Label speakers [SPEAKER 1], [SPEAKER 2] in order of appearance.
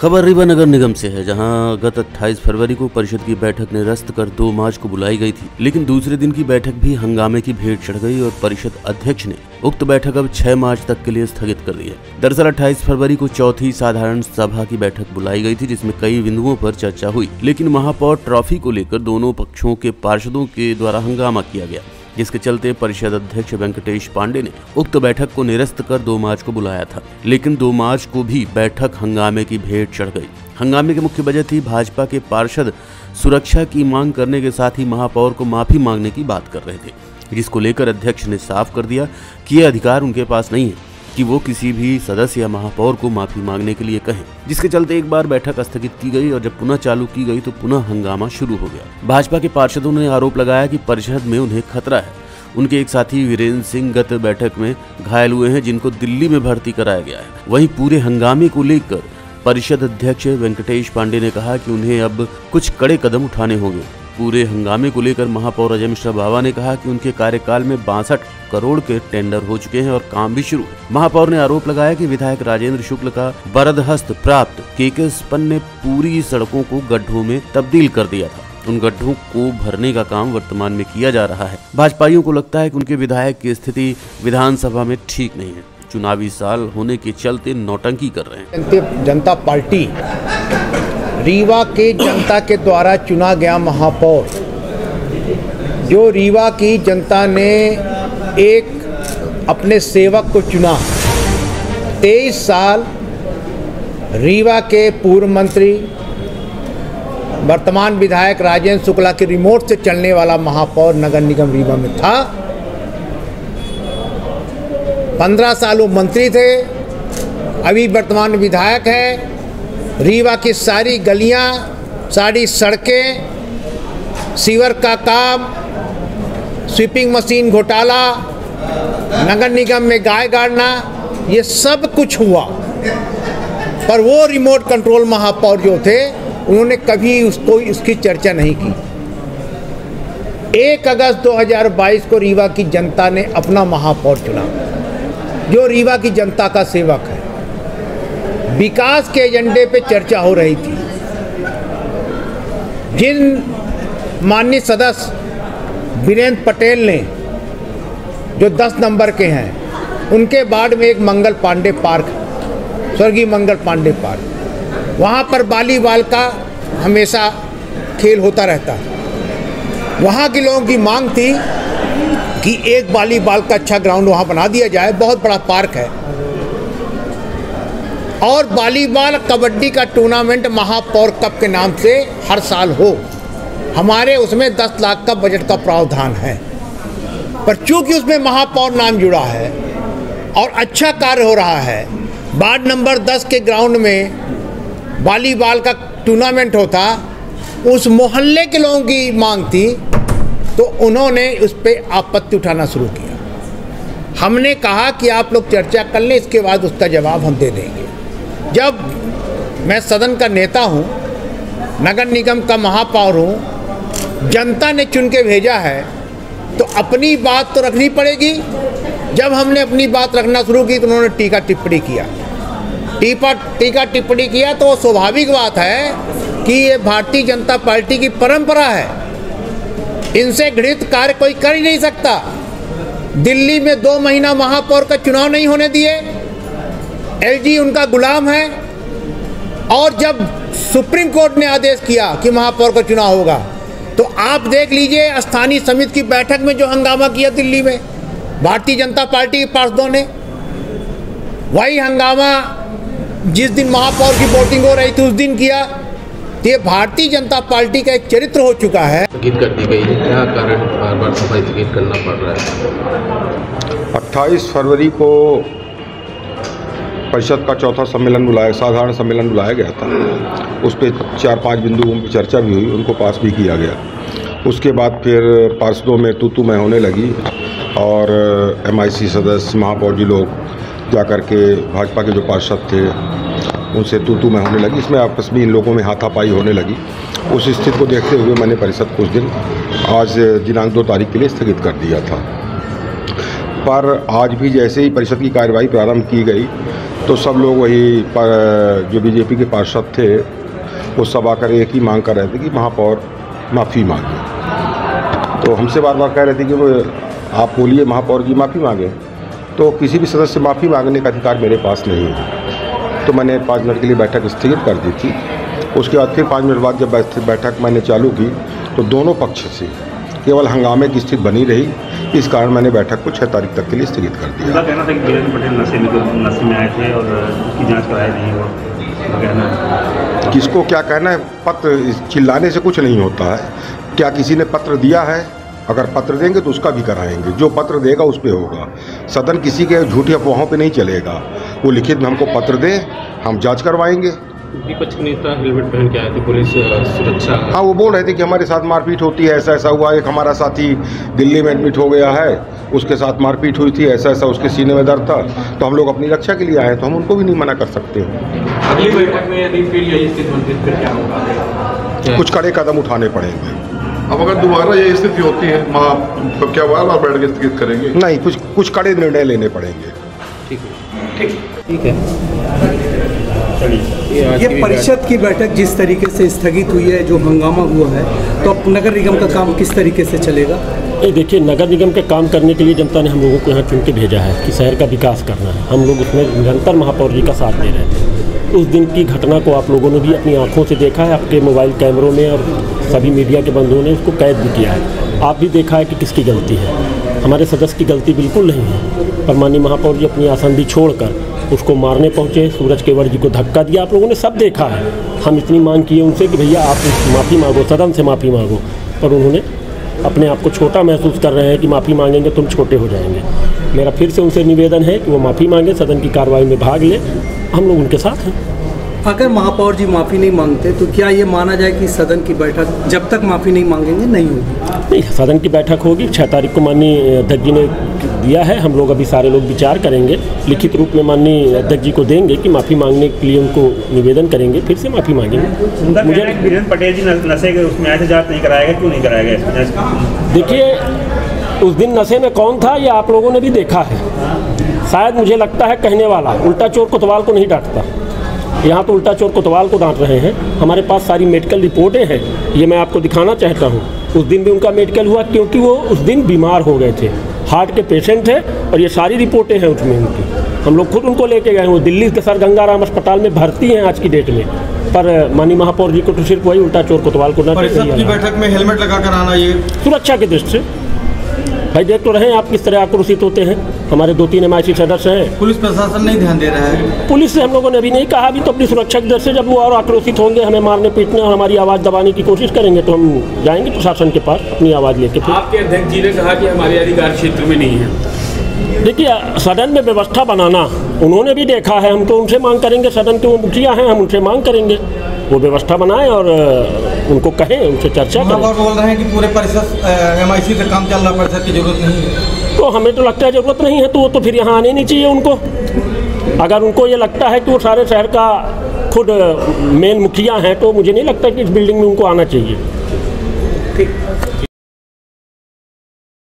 [SPEAKER 1] खबर रीवा नगर निगम से है, जहां गत 28 फरवरी को परिषद की बैठक निरस्त कर 2 मार्च को बुलाई गई थी, लेकिन दूसरे दिन की बैठक भी हंगामे की भेंट चढ़ गई और परिषद अध्यक्ष ने उक्त बैठक अब 6 मार्च तक के लिए स्थगित कर दी है। दरअसल 28 फरवरी को चौथी साधारण सभा की बैठक बुलाई गई थी, जिसमें कई बिंदुओं पर चर्चा हुई, लेकिन महापौर ट्रॉफी को लेकर दोनों पक्षों के पार्षदों के द्वारा हंगामा किया गया, जिसके चलते परिषद अध्यक्ष वेंकटेश पांडे ने उक्त बैठक को निरस्त कर 2 मार्च को बुलाया था, लेकिन 2 मार्च को भी बैठक हंगामे की भेंट चढ़ गई। हंगामे की मुख्य वजह थी भाजपा के पार्षद सुरक्षा की मांग करने के साथ ही महापौर को माफी मांगने की बात कर रहे थे, जिसको लेकर अध्यक्ष ने साफ कर दिया कि यह अधिकार उनके पास नहीं है कि वो किसी भी सदस्य या महापौर को माफी मांगने के लिए कहें, जिसके चलते एक बार बैठक स्थगित की गई और जब पुनः चालू की गई तो पुनः हंगामा शुरू हो गया। भाजपा के पार्षदों ने आरोप लगाया कि परिषद में उन्हें खतरा है। उनके एक साथी वीरेंद्र सिंह गत बैठक में घायल हुए हैं, जिनको दिल्ली में भर्ती कराया गया है। वहीं पूरे हंगामे को लेकर परिषद अध्यक्ष वेंकटेश पांडे ने कहा कि उन्हें अब कुछ कड़े कदम उठाने होंगे। पूरे हंगामे को लेकर महापौर अजय मिश्रा बावा ने कहा कि उनके कार्यकाल में 62 करोड़ के टेंडर हो चुके हैं और काम भी शुरू है। महापौर ने आरोप लगाया कि विधायक राजेंद्र शुक्ल का बरदहस्त प्राप्त केकेसपन ने पूरी सड़कों को गड्ढों में तब्दील कर दिया था। उन गड्ढों को भरने का काम वर्तमान में किया जा रहा है। भाजपाइयों को लगता है कि उनके विधायक की स्थिति विधानसभा में ठीक नहीं है। चुनावी साल होने के चलते नौटंकी कर रहे हैं।
[SPEAKER 2] जनता पार्टी रीवा के जनता के द्वारा चुना गया महापौर, जो रीवा की जनता ने एक अपने सेवक को चुना। 23 साल रीवा के पूर्व मंत्री वर्तमान विधायक राजेंद्र शुक्ला के रिमोट से चलने वाला महापौर नगर निगम रीवा में था। 15 साल वो मंत्री थे, अभी वर्तमान विधायक है। रीवा की सारी गलियां, सारी सड़कें, सीवर का काम, स्वीपिंग मशीन घोटाला, नगर निगम में गाय गाड़ना, ये सब कुछ हुआ। पर वो रिमोट कंट्रोल महापौर जो थे, उन्होंने कभी उसकी चर्चा नहीं की। 1 अगस्त 2022 को रीवा की जनता ने अपना महापौर चुना, जो रीवा की जनता का सेवक है। विकास के एजेंडे पे चर्चा हो रही थी। जिन माननीय सदस्य वीरेंद्र पटेल ने, जो 10 नंबर के हैं, उनके वार्ड में एक मंगल पांडे पार्क, स्वर्गीय मंगल पांडे पार्क, वहाँ पर वॉलीबॉल का हमेशा खेल होता रहता है। वहाँ के लोगों की मांग थी कि एक वॉलीबॉल का अच्छा ग्राउंड वहाँ बना दिया जाए, बहुत बड़ा पार्क है, और वॉलीबॉल कबड्डी का टूर्नामेंट महापौर कप के नाम से हर साल हो। हमारे उसमें 10 लाख का बजट का प्रावधान है, पर चूंकि उसमें महापौर नाम जुड़ा है और अच्छा कार्य हो रहा है, वार्ड नंबर 10 के ग्राउंड में वॉलीबॉल का टूर्नामेंट होता, उस मोहल्ले के लोगों की मांग थी, तो उन्होंने उस पर आपत्ति उठाना शुरू किया। हमने कहा कि आप लोग चर्चा कर लें, इसके बाद उसका जवाब हम दे देंगे। जब मैं सदन का नेता हूँ, नगर निगम का महापौर हूँ, जनता ने चुन के भेजा है, तो अपनी बात तो रखनी पड़ेगी। जब हमने अपनी बात रखना शुरू की तो उन्होंने टीका टिप्पणी किया। टीका टिप्पणी किया तो स्वाभाविक बात है कि ये भारतीय जनता पार्टी की परंपरा है, इनसे घृणित कार्य कोई कर ही नहीं सकता। दिल्ली में 2 महीना महापौर का चुनाव नहीं होने दिए, एलजी उनका गुलाम है, और जब सुप्रीम कोर्ट ने आदेश किया कि महापौर का चुनाव होगा, तो आप देख लीजिए स्थानीय समिति की बैठक में जो हंगामा किया दिल्ली में भारतीय जनता पार्टी के पार्षदों ने, वही हंगामा जिस दिन महापौर की वोटिंग हो रही थी उस दिन किया। तो ये भारतीय जनता पार्टी का एक चरित्र हो चुका है।
[SPEAKER 3] स्थगित कर दी गई है, क्या कारण बार बार सभा स्थगित करना पड़ रहा है?
[SPEAKER 4] 28 फरवरी को परिषद का चौथा सम्मेलन साधारण सम्मेलन बुलाया गया था। उस पर 4-5 बिंदुओं पर चर्चा भी हुई, उनको पास भी किया गया। उसके बाद फिर पार्षदों में तू मैं होने लगी और MIC सदस्य महापौर जी लोग जा कर के भाजपा के जो पार्षद थे उनसे तू मैं होने लगी। इसमें आपस में इन लोगों में हाथापाई होने लगी। उस स्थिति को देखते हुए मैंने परिषद कुछ दिन आज दिनांक 2 तारीख के लिए स्थगित कर दिया था। पर आज भी जैसे ही परिषद की कार्यवाही प्रारंभ की गई तो सब लोग वही जो बीजेपी के पार्षद थे वो सब आकर एक ही मांग कर रहे थे कि महापौर माफ़ी मांगे। तो हमसे बार बार कह रहे थे कि वो आप बोलिए महापौर जी माफ़ी मांगे। तो किसी भी सदस्य से माफ़ी मांगने का अधिकार मेरे पास नहीं है। तो मैंने 5 मिनट के लिए बैठक स्थगित कर दी थी। उसके बाद फिर 5 मिनट बाद जब बैठक मैंने चालू की तो दोनों पक्ष से केवल हंगामे की स्थिति बनी रही। इस कारण मैंने बैठक को 6 तारीख तक के लिए स्थगित कर दिया।
[SPEAKER 5] उनका कहना था कि बीरेंद्र पटेल नशे में आए थे और उसकी जांच कराई नहीं हुआ। कहना है
[SPEAKER 4] किसको क्या कहना है, पत्र चिल्लाने से कुछ नहीं होता है। क्या किसी ने पत्र दिया है? अगर पत्र देंगे तो उसका भी कराएंगे। जो पत्र देगा उस पर होगा। सदन किसी के झूठी अफवाहों पे नहीं चलेगा। वो लिखित में हमको पत्र दें, हम जांच करवाएंगे।
[SPEAKER 3] विपक्ष के नेता हेलमेट पहन के आए थे, पुलिस सुरक्षा।
[SPEAKER 4] हाँ, वो बोल रहे थे कि हमारे साथ मारपीट होती है, ऐसा ऐसा हुआ। एक हमारा साथी दिल्ली में एडमिट हो गया है, उसके साथ मारपीट हुई थी, ऐसा ऐसा उसके सीने में दर्द था। तो हम लोग अपनी रक्षा के लिए आए, तो हम उनको भी नहीं मना कर सकते हैं।
[SPEAKER 3] अगली बैठक में यदि फिर यही स्थिति बनती है फिर क्या होगा?
[SPEAKER 4] कुछ कड़े कदम उठाने पड़ेंगे।
[SPEAKER 6] अब अगर दोबारा ये स्थिति होती है तो क्या बार बैठक स्थगित करेंगे?
[SPEAKER 4] नहीं, कुछ कड़े निर्णय लेने पड़ेंगे।
[SPEAKER 3] ठीक है।
[SPEAKER 7] ये परिषद की बैठक जिस तरीके से स्थगित हुई है, जो हंगामा हुआ है, तो अब नगर निगम का काम किस तरीके से चलेगा?
[SPEAKER 8] ये देखिए, नगर निगम के काम करने के लिए जनता ने हम लोगों को यहाँ चुन के भेजा है कि शहर का विकास करना है। हम लोग उसमें निरंतर महापौर जी का साथ दे रहे थे। उस दिन की घटना को आप लोगों ने भी अपनी आंखों से देखा है, आपके मोबाइल कैमरों में, और सभी मीडिया के बंधुओं ने उसको कैद भी किया है। आप भी देखा है कि किसकी गलती है। हमारे सदस्य की गलती बिल्कुल नहीं है, पर माननीय महापौर जी अपनी आसन भी छोड़कर उसको मारने पहुँचे। सूरज केवड़ जी को धक्का दिया, आप लोगों ने सब देखा है। हम इतनी मांग किए उनसे कि भैया आप माफ़ी मांगो, सदन से माफ़ी मांगो, पर उन्होंने अपने आप को छोटा महसूस कर रहे हैं कि माफ़ी मांगेंगे तुम छोटे हो जाएंगे। मेरा फिर से उनसे निवेदन है कि वो माफ़ी मांगे, सदन की कार्रवाई में भाग ले। हम लोग उनके साथ हैं।
[SPEAKER 7] अगर महापौर जी माफ़ी नहीं मांगते तो क्या ये माना जाए कि सदन की बैठक जब तक माफ़ी नहीं मांगेंगे नहीं होगी?
[SPEAKER 8] नहीं, सदन की बैठक होगी। 6 तारीख को माननीय अध्यक्ष जी ने दिया है। हम लोग अभी सारे लोग विचार करेंगे, लिखित रूप में माननीय अध्यक्ष जी को देंगे कि माफ़ी मांगने के लिए उनको निवेदन करेंगे, फिर से माफ़ी मांगेंगे।
[SPEAKER 5] मुझे बीरेंद्र पटेल जी नशे के उसमें आए थे, जांच नहीं कराएगा, क्यों नहीं कराएगा?
[SPEAKER 8] देखिए, उस दिन नशे में कौन था ये आप लोगों ने भी देखा है। शायद मुझे लगता है कहने वाला उल्टा चोर कोतवाल को नहीं डांटता। यहाँ तो उल्टा चोर कोतवाल को डांट रहे हैं। हमारे पास सारी मेडिकल रिपोर्टें हैं, ये मैं आपको दिखाना चाहता हूँ। उस दिन भी उनका मेडिकल हुआ क्योंकि वो उस दिन बीमार हो गए थे, हार्ट के पेशेंट थे, और ये सारी रिपोर्टें हैं उसमें उनकी। हम लोग खुद उनको लेके गए। वो दिल्ली के सर गंगाराम अस्पताल में भर्ती हैं आज की डेट में, पर माननीय महापौर जी को तो सिर्फ वही उल्टा चोर कोतवाल को
[SPEAKER 9] परिषद की बैठक में हेलमेट लगा कर आना, ये
[SPEAKER 8] सुरक्षा की दृष्टि से। भाई देख तो रहे हैं आप किस तरह आक्रोशित होते हैं। हमारे 2-3 MIC सदस्य हैं।
[SPEAKER 9] पुलिस प्रशासन नहीं ध्यान दे रहा है।
[SPEAKER 8] पुलिस से हम लोगों ने अभी नहीं कहा, अभी तो अपनी सुरक्षा की दृष्टि से जब वो और आक्रोशित होंगे, हमें मारने पीटने और हमारी आवाज़ दबाने की कोशिश करेंगे, तो हम जाएंगे प्रशासन के पास अपनी आवाज़ लेके। फिर
[SPEAKER 3] आपके अध्यक्ष जी ने कहा कि हमारे अधिकार क्षेत्र में नहीं है।
[SPEAKER 8] देखिए, सदन में व्यवस्था बनाना उन्होंने भी देखा है। हम तो उनसे मांग करेंगे, सदन के वो मुखिया हैं, हम उनसे मांग करेंगे वो व्यवस्था बनाएं और उनको कहें, उनसे चर्चा करें।
[SPEAKER 9] बोल रहे हैं कि पूरे परिषद MIC से काम चल रहा, परिषद की जरूरत नहीं है।
[SPEAKER 8] तो हमें तो लगता है ज़रूरत नहीं है, तो वो तो फिर यहाँ आने नहीं चाहिए उनको। अगर उनको ये लगता है कि वो सारे शहर का खुद मेन मुखिया हैं, तो मुझे नहीं लगता कि इस बिल्डिंग में उनको आना चाहिए।